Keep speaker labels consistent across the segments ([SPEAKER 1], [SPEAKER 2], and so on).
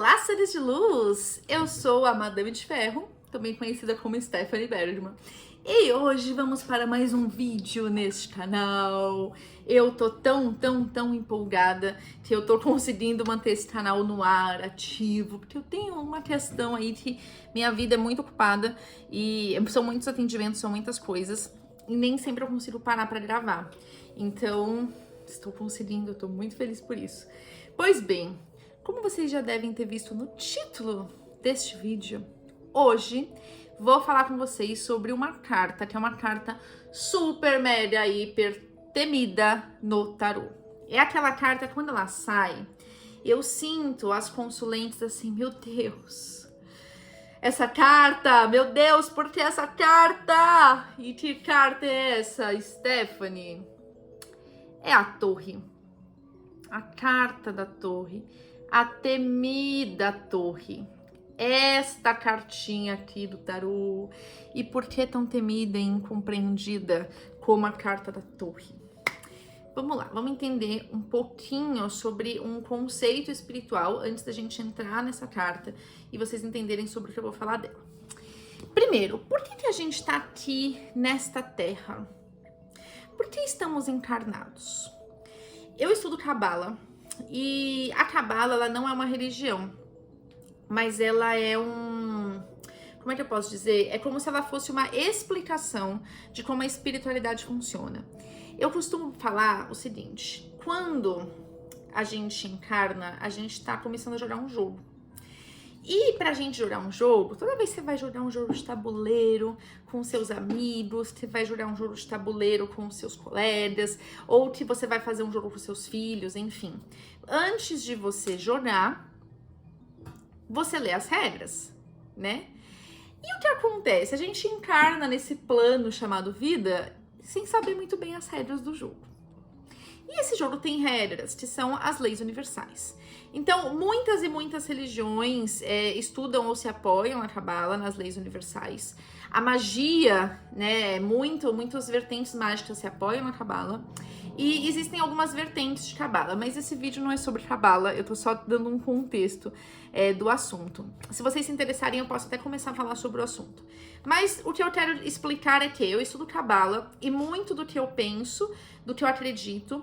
[SPEAKER 1] Olá, seres de luz! Eu sou a Madame de Ferro, também conhecida como Stephanie Bergman. E hoje vamos para mais um vídeo neste canal. Eu tô tão empolgada que eu tô conseguindo manter esse canal no ar, ativo, porque eu tenho uma questão aí que minha vida é muito ocupada e são muitos atendimentos, são muitas coisas e nem sempre eu consigo parar para gravar. Então, estou conseguindo, eu tô muito feliz por isso. Pois bem, como vocês já devem ter visto no título deste vídeo, hoje vou falar com vocês sobre uma carta, que é uma carta super, mega, hiper temida no tarô. É aquela carta que quando ela sai, eu sinto as consulentes assim, meu Deus, essa carta, meu Deus, por que essa carta? E que carta é essa, Stephanie? É a Torre. A carta da Torre. A temida Torre. Esta cartinha aqui do tarô. E por que tão temida e incompreendida como a carta da Torre? Vamos lá, vamos entender um pouquinho sobre um conceito espiritual antes da gente entrar nessa carta e vocês entenderem sobre o que eu vou falar dela. Primeiro, por que a gente está aqui nesta terra? Por que estamos encarnados? Eu estudo Cabala. E a Cabala, ela não é uma religião, mas ela é como é que eu posso dizer? É como se ela fosse uma explicação de como a espiritualidade funciona. Eu costumo falar o seguinte, quando a gente encarna, a gente tá começando a jogar um jogo. E pra gente jogar um jogo, toda vez que você vai jogar um jogo de tabuleiro com seus amigos, você vai jogar um jogo de tabuleiro com seus colegas, ou que você vai fazer um jogo com seus filhos, enfim. Antes de você jogar, você lê as regras, né? E o que acontece? A gente encarna nesse plano chamado vida sem saber muito bem as regras do jogo. E esse jogo tem regras, que são as leis universais. Então, muitas e muitas religiões estudam ou se apoiam na Cabala, nas leis universais. A magia, né, muitas vertentes mágicas se apoiam na Cabala. E existem algumas vertentes de Cabala, mas esse vídeo não é sobre Cabala, eu tô só dando um contexto do assunto. Se vocês se interessarem, eu posso até começar a falar sobre o assunto. Mas o que eu quero explicar é que eu estudo Cabala e muito do que eu penso, do que eu acredito,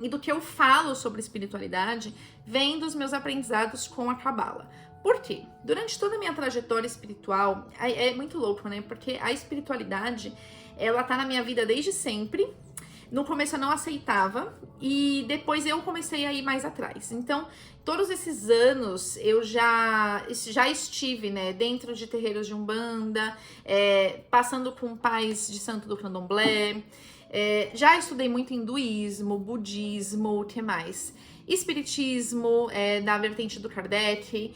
[SPEAKER 1] e do que eu falo sobre espiritualidade vem dos meus aprendizados com a Cabala. Por quê? Durante toda a minha trajetória espiritual, é muito louco, né? Porque a espiritualidade, ela tá na minha vida desde sempre. No começo eu não aceitava e depois eu comecei a ir mais atrás. Então, todos esses anos eu já estive, né, dentro de terreiros de Umbanda, passando com pais de santo do Candomblé. Já estudei muito hinduísmo, budismo, o que mais? Espiritismo, da vertente do Kardec,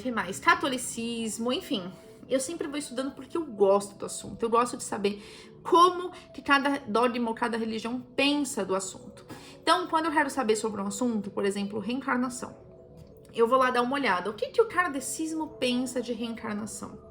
[SPEAKER 1] que mais? Catolicismo, enfim. Eu sempre vou estudando porque eu gosto do assunto. Eu gosto de saber como que cada dogma ou cada religião pensa do assunto. Então, quando eu quero saber sobre um assunto, por exemplo, reencarnação, eu vou lá dar uma olhada. O que o kardecismo pensa de reencarnação?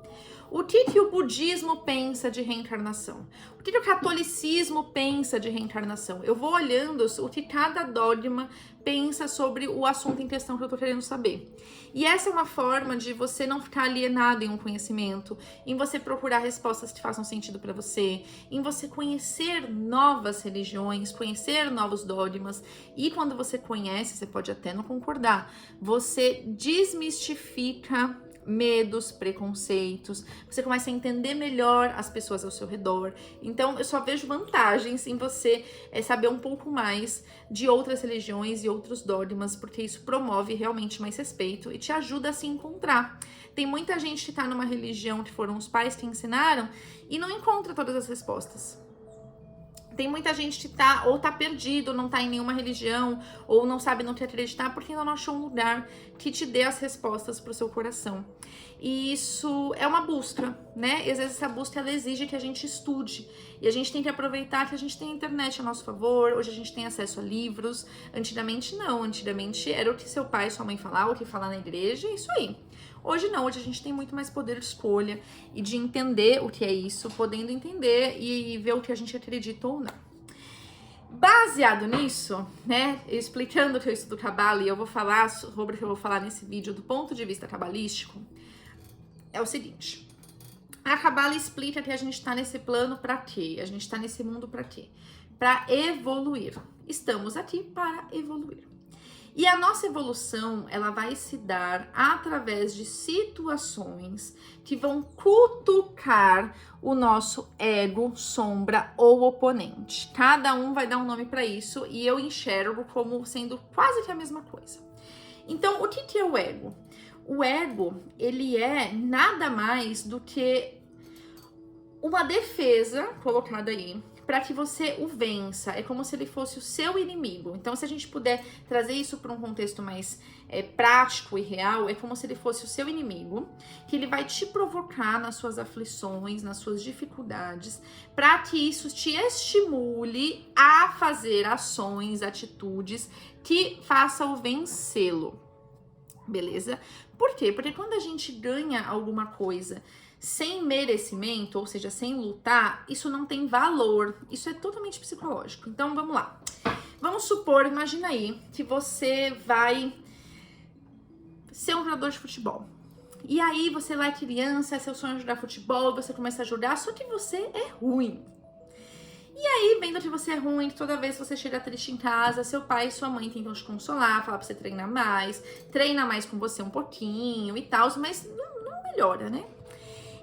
[SPEAKER 1] O que o budismo pensa de reencarnação? O que o catolicismo pensa de reencarnação? Eu vou olhando o que cada dogma pensa sobre o assunto em questão que eu tô querendo saber. E essa é uma forma de você não ficar alienado em um conhecimento, em você procurar respostas que façam sentido para você, em você conhecer novas religiões, conhecer novos dogmas. E quando você conhece, você pode até não concordar, você desmistifica medos, preconceitos, você começa a entender melhor as pessoas ao seu redor. Então, eu só vejo vantagens em você saber um pouco mais de outras religiões e outros dogmas, porque isso promove realmente mais respeito e te ajuda a se encontrar. Tem muita gente que tá numa religião que foram os pais que ensinaram e não encontra todas as respostas. Tem muita gente que tá perdido, não tá em nenhuma religião, ou não sabe no que acreditar, porque ainda não achou um lugar que te dê as respostas pro seu coração. E isso é uma busca, né? E às vezes essa busca, ela exige que a gente estude. E a gente tem que aproveitar que a gente tem a internet a nosso favor, hoje a gente tem acesso a livros. Antigamente não, antigamente era o que seu pai e sua mãe falavam, o que falar na igreja, é isso aí. Hoje não, hoje a gente tem muito mais poder de escolha e de entender o que é isso, podendo entender e ver o que a gente acredita ou não. Baseado nisso, né, explicando que eu estudo Cabala e eu vou falar sobre o que eu vou falar nesse vídeo do ponto de vista cabalístico, é o seguinte. A Cabala explica que a gente tá nesse plano pra quê? A gente tá nesse mundo pra quê? Pra evoluir. Estamos aqui para evoluir. E a nossa evolução, ela vai se dar através de situações que vão cutucar o nosso ego, sombra ou oponente. Cada um vai dar um nome para isso e eu enxergo como sendo quase que a mesma coisa. Então, o que é o ego? O ego, ele é nada mais do que uma defesa colocada aí para que você o vença. É como se ele fosse o seu inimigo. Então, se a gente puder trazer isso para um contexto mais prático e real, é como se ele fosse o seu inimigo, que ele vai te provocar nas suas aflições, nas suas dificuldades, para que isso te estimule a fazer ações, atitudes que façam vencê-lo. Beleza? Por quê? Porque quando a gente ganha alguma coisa sem merecimento, ou seja, sem lutar, isso não tem valor. Isso é totalmente psicológico. Então, vamos lá. Vamos supor, imagina aí, que você vai ser um jogador de futebol. E aí, você lá é criança, é seu sonho jogar futebol, você começa a jogar, só que você é ruim. E aí, vendo que você é ruim, que toda vez que você chega triste em casa, seu pai e sua mãe tentam te consolar, falar pra você treinar mais, treina mais com você um pouquinho e tal, mas não melhora, né?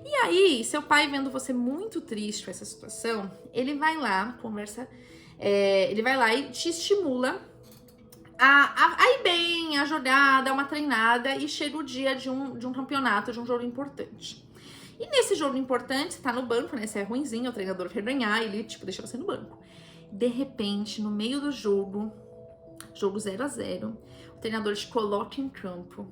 [SPEAKER 1] E aí, seu pai, vendo você muito triste com essa situação, ele vai lá, ele vai lá e te estimula a ir bem, a jogar, dar uma treinada, e chega o dia de um campeonato, de um jogo importante. E nesse jogo importante, você tá no banco, né? Você é ruinzinho, o treinador quer ganhar, ele, deixa você no banco. De repente, no meio do jogo 0-0, o treinador te coloca em campo.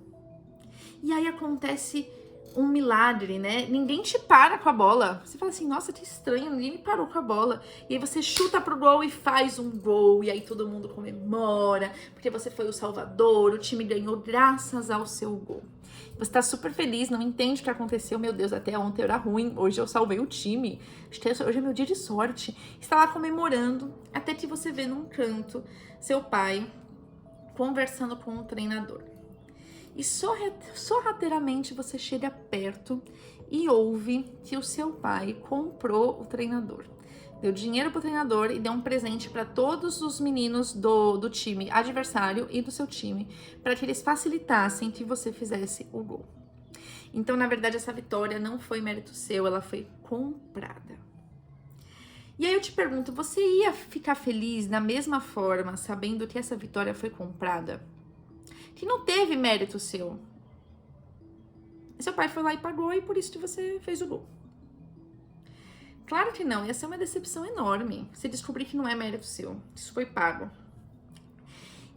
[SPEAKER 1] E aí acontece um milagre, né? Ninguém te para com a bola. Você fala assim, nossa, que estranho, ninguém me parou com a bola. E aí você chuta pro gol e faz um gol. E aí todo mundo comemora, porque você foi o salvador, o time ganhou graças ao seu gol. Você tá super feliz, não entende o que aconteceu. Meu Deus, até ontem eu era ruim, hoje eu salvei o time. Hoje é meu dia de sorte. Está lá comemorando, até que você vê num canto seu pai conversando com o treinador. E sorrateiramente você chega perto e ouve que o seu pai comprou o treinador. Deu dinheiro pro treinador e deu um presente para todos os meninos do time adversário e do seu time, para que eles facilitassem que você fizesse o gol. Então, na verdade, essa vitória não foi mérito seu, ela foi comprada. E aí eu te pergunto, você ia ficar feliz da mesma forma, sabendo que essa vitória foi comprada? Que não teve mérito seu. Seu pai foi lá e pagou, e por isso que você fez o gol. Claro que não, ia ser uma decepção enorme você descobrir que não é mérito seu, isso foi pago.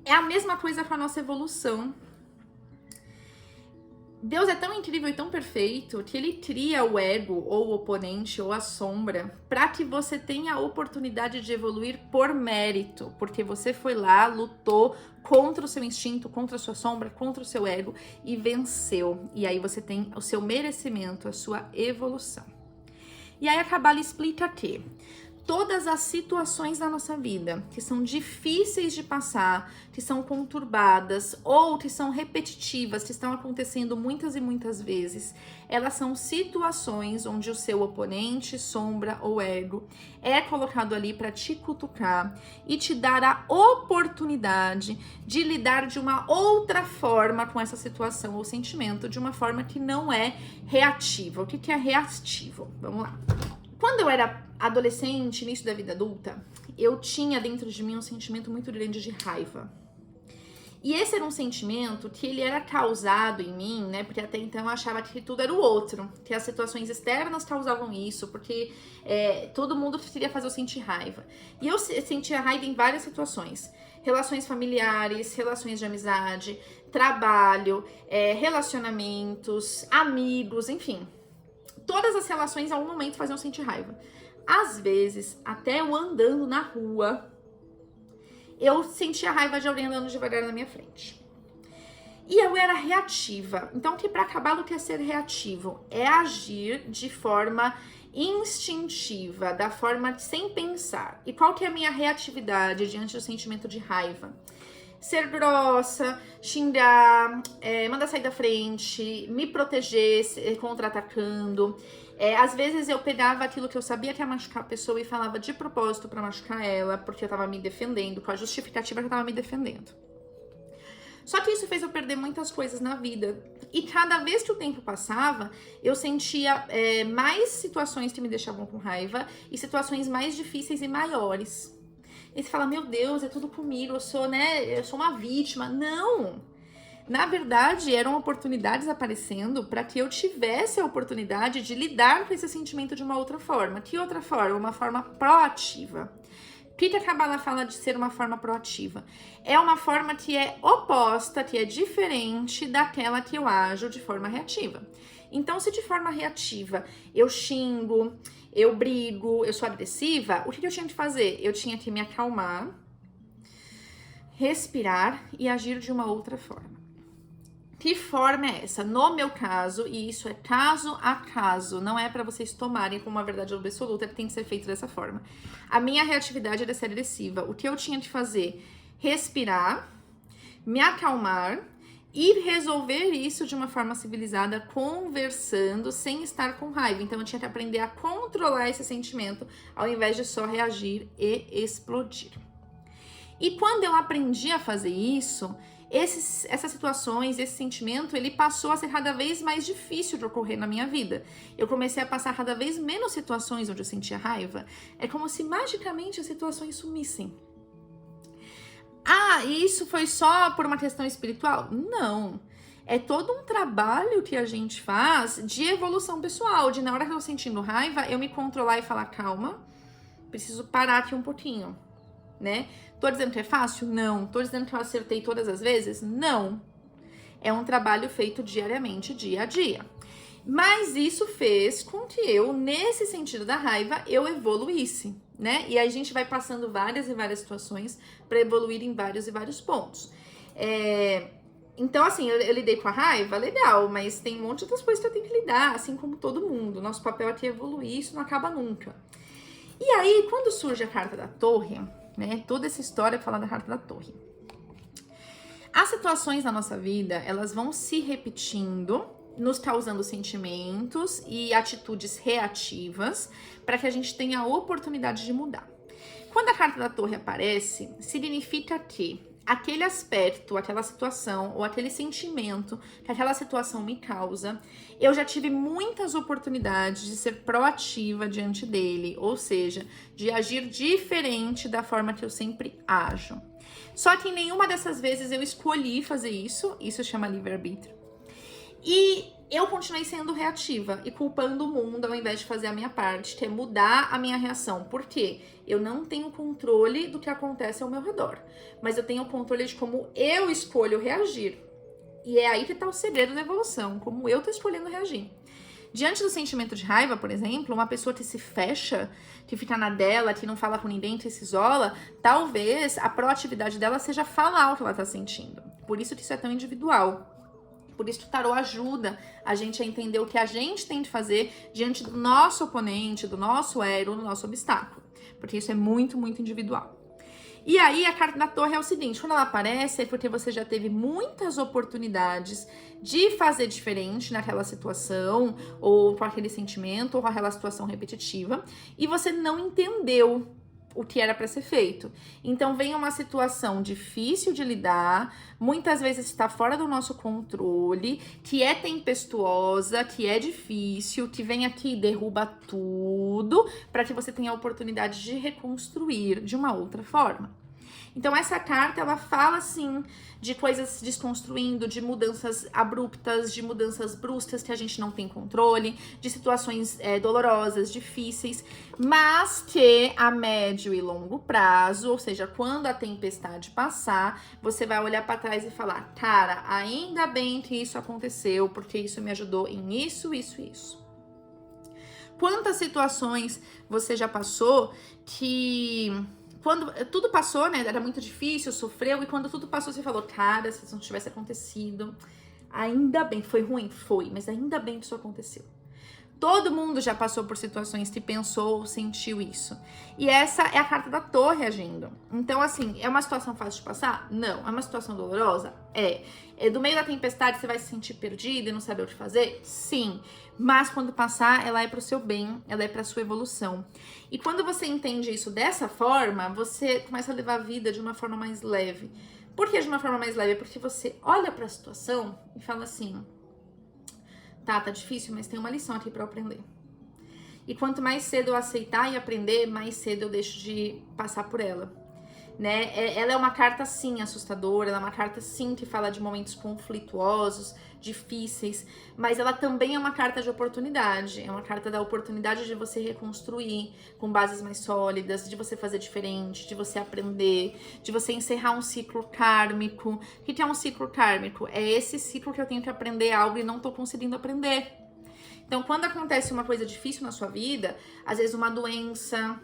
[SPEAKER 1] É a mesma coisa com a nossa evolução. Deus é tão incrível e tão perfeito que ele cria o ego, ou o oponente, ou a sombra, para que você tenha a oportunidade de evoluir por mérito, porque você foi lá, lutou contra o seu instinto, contra a sua sombra, contra o seu ego e venceu. E aí você tem o seu merecimento, a sua evolução. E aí a Cabala explica que todas as situações da nossa vida que são difíceis de passar, que são conturbadas ou que são repetitivas, que estão acontecendo muitas e muitas vezes, elas são situações onde o seu oponente, sombra ou ego é colocado ali para te cutucar e te dar a oportunidade de lidar de uma outra forma com essa situação ou sentimento, de uma forma que não é reativa. O que é reativo? Vamos lá. Quando eu era adolescente, início da vida adulta, eu tinha dentro de mim um sentimento muito grande de raiva. E esse era um sentimento que ele era causado em mim, né? Porque até então eu achava que tudo era o outro, que as situações externas causavam isso, porque todo mundo queria fazer eu sentir raiva. E eu sentia raiva em várias situações. Relações familiares, relações de amizade, trabalho, relacionamentos, amigos, enfim. Todas as relações, em algum momento, faziam sentir raiva. Às vezes, até eu andando na rua, eu sentia raiva de alguém andando devagar na minha frente. E eu era reativa. Então, que para acabar do que é ser reativo? É agir de forma instintiva, da forma sem pensar. E qual que é a minha reatividade diante do sentimento de raiva? Ser grossa, xingar, mandar sair da frente, me proteger contra-atacando. Às vezes eu pegava aquilo que eu sabia que ia machucar a pessoa e falava de propósito pra machucar ela, porque eu tava me defendendo, com a justificativa que eu tava me defendendo. Só que isso fez eu perder muitas coisas na vida. E cada vez que o tempo passava, eu sentia mais situações que me deixavam com raiva e situações mais difíceis e maiores. E você fala, meu Deus, é tudo comigo, eu sou uma vítima. Não! Na verdade, eram oportunidades aparecendo para que eu tivesse a oportunidade de lidar com esse sentimento de uma outra forma. Que outra forma? Uma forma proativa. O que a Kabbalah fala de ser uma forma proativa? É uma forma que é oposta, que é diferente daquela que eu ajo de forma reativa. Então, se de forma reativa eu xingo, eu brigo, eu sou agressiva, o que eu tinha que fazer? Eu tinha que me acalmar, respirar e agir de uma outra forma. Que forma é essa? No meu caso, e isso é caso a caso, não é para vocês tomarem como uma verdade absoluta, que tem que ser feito dessa forma. A minha reatividade era ser agressiva. O que eu tinha que fazer? Respirar, me acalmar e resolver isso de uma forma civilizada, conversando, sem estar com raiva. Então eu tinha que aprender a controlar esse sentimento, ao invés de só reagir e explodir. E quando eu aprendi a fazer isso, essas situações, esse sentimento, ele passou a ser cada vez mais difícil de ocorrer na minha vida. Eu comecei a passar cada vez menos situações onde eu sentia raiva. É como se magicamente as situações sumissem. Ah, e isso foi só por uma questão espiritual? Não. É todo um trabalho que a gente faz de evolução pessoal, de na hora que eu tô sentindo raiva, eu me controlar e falar, calma, preciso parar aqui um pouquinho, né? Tô dizendo que é fácil? Não. Tô dizendo que eu acertei todas as vezes? Não. É um trabalho feito diariamente, dia a dia. Mas isso fez com que eu, nesse sentido da raiva, eu evoluísse, né? E aí a gente vai passando várias e várias situações para evoluir em vários e vários pontos. Então, assim, eu lidei com a raiva, legal, mas tem um monte de outras coisas que eu tenho que lidar, assim como todo mundo. Nosso papel aqui é evoluir, isso não acaba nunca. E aí, quando surge a carta da torre, né? Toda essa história fala da carta da torre. As situações na nossa vida, elas vão se repetindo, nos causando sentimentos e atitudes reativas para que a gente tenha a oportunidade de mudar. Quando a carta da torre aparece, significa que aquele aspecto, aquela situação ou aquele sentimento que aquela situação me causa, eu já tive muitas oportunidades de ser proativa diante dele, ou seja, de agir diferente da forma que eu sempre ajo. Só que em nenhuma dessas vezes eu escolhi fazer isso chama livre-arbítrio. E eu continuei sendo reativa e culpando o mundo ao invés de fazer a minha parte, que é mudar a minha reação. Por quê? Eu não tenho controle do que acontece ao meu redor, mas eu tenho controle de como eu escolho reagir. E é aí que tá o segredo da evolução, como eu tô escolhendo reagir. Diante do sentimento de raiva, por exemplo, uma pessoa que se fecha, que fica na dela, que não fala com ninguém, que se isola, talvez a proatividade dela seja falar o que ela tá sentindo. Por isso que isso é tão individual. Por isso que o tarô ajuda a gente a entender o que a gente tem de fazer diante do nosso oponente, do nosso ego, do nosso obstáculo. Porque isso é muito, muito individual. E aí a carta da torre é o seguinte, quando ela aparece é porque você já teve muitas oportunidades de fazer diferente naquela situação, ou com aquele sentimento, ou com aquela situação repetitiva, e você não entendeu o que era para ser feito. Então vem uma situação difícil de lidar, muitas vezes está fora do nosso controle, que é tempestuosa, que é difícil, que vem aqui e derruba tudo, para que você tenha a oportunidade de reconstruir de uma outra forma. Então essa carta, ela fala assim de coisas se desconstruindo, de mudanças abruptas, de mudanças bruscas que a gente não tem controle, de situações dolorosas, difíceis, mas que a médio e longo prazo, ou seja, quando a tempestade passar, você vai olhar para trás e falar, cara, ainda bem que isso aconteceu, porque isso me ajudou em isso, isso, isso. Quantas situações você já passou que... Quando tudo passou, né, era muito difícil, sofreu, e quando tudo passou, você falou, cara, se isso não tivesse acontecido, ainda bem, foi ruim? Foi, mas ainda bem que isso aconteceu. Todo mundo já passou por situações que pensou ou sentiu isso. E essa é a carta da Torre agindo. Então, assim, é uma situação fácil de passar? Não. É uma situação dolorosa? É do meio da tempestade você vai se sentir perdido e não saber o que fazer? Sim. Mas quando passar, ela é pro seu bem, ela é pra sua evolução. E quando você entende isso dessa forma, você começa a levar a vida de uma forma mais leve. Por que de uma forma mais leve? Porque você olha pra situação e fala assim: tá difícil, mas tem uma lição aqui pra eu aprender. E quanto mais cedo eu aceitar e aprender, mais cedo eu deixo de passar por ela, né? Ela é uma carta, sim, assustadora, ela é uma carta, sim, que fala de momentos conflituosos, difíceis, mas ela também é uma carta de oportunidade, é uma carta da oportunidade de você reconstruir com bases mais sólidas, de você fazer diferente, de você aprender, de você encerrar um ciclo kármico. O que é um ciclo kármico? É esse ciclo que eu tenho que aprender algo e não tô conseguindo aprender. Então, quando acontece uma coisa difícil na sua vida, às vezes uma doença,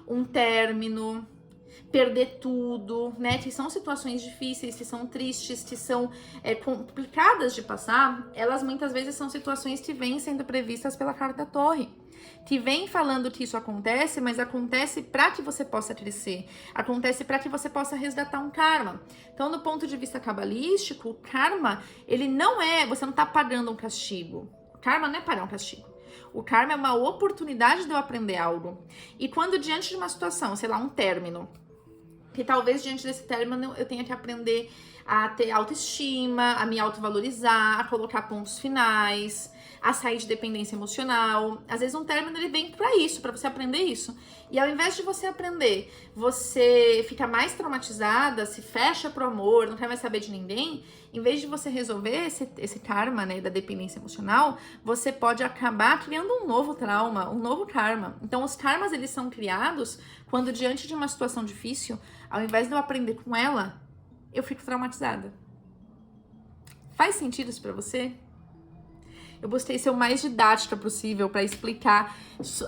[SPEAKER 1] um término, perder tudo, né? Que são situações difíceis, que são tristes, que são complicadas de passar, elas muitas vezes são situações que vêm sendo previstas pela carta da Torre. Que vem falando que isso acontece, mas acontece para que você possa crescer, acontece para que você possa resgatar um karma. Então, do ponto de vista cabalístico, o karma, ele não é, você não tá pagando um castigo. O karma não é pagar um castigo. O karma é uma oportunidade de eu aprender algo. E quando diante de uma situação, sei lá, um término, que talvez diante desse término eu tenha que aprender a ter autoestima, a me autovalorizar, a colocar pontos finais, a sair de dependência emocional. Às vezes um término ele vem pra isso, pra você aprender isso. E ao invés de você aprender, você fica mais traumatizada, se fecha pro amor, não quer mais saber de ninguém. Em vez de você resolver esse karma, né, da dependência emocional, você pode acabar criando um novo trauma, um novo karma. Então os karmas eles são criados quando diante de uma situação difícil, ao invés de eu aprender com ela, eu fico traumatizada. Faz sentido isso pra você? Eu busquei ser o mais didática possível para explicar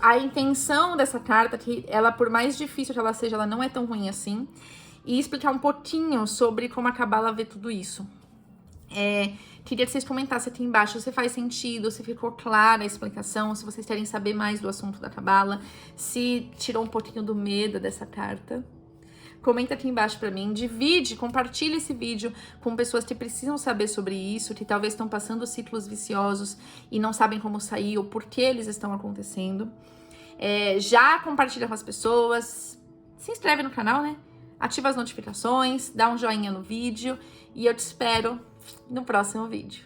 [SPEAKER 1] a intenção dessa carta, que ela, por mais difícil que ela seja, ela não é tão ruim assim, e explicar um pouquinho sobre como a Cabala vê tudo isso. Queria que vocês comentassem aqui embaixo se faz sentido, se ficou clara a explicação, se vocês querem saber mais do assunto da Cabala, se tirou um pouquinho do medo dessa carta. Comenta aqui embaixo pra mim, divide, compartilha esse vídeo com pessoas que precisam saber sobre isso, que talvez estão passando ciclos viciosos e não sabem como sair ou por que eles estão acontecendo. Já compartilha com as pessoas, se inscreve no canal, né? Ativa as notificações, dá um joinha no vídeo e eu te espero no próximo vídeo.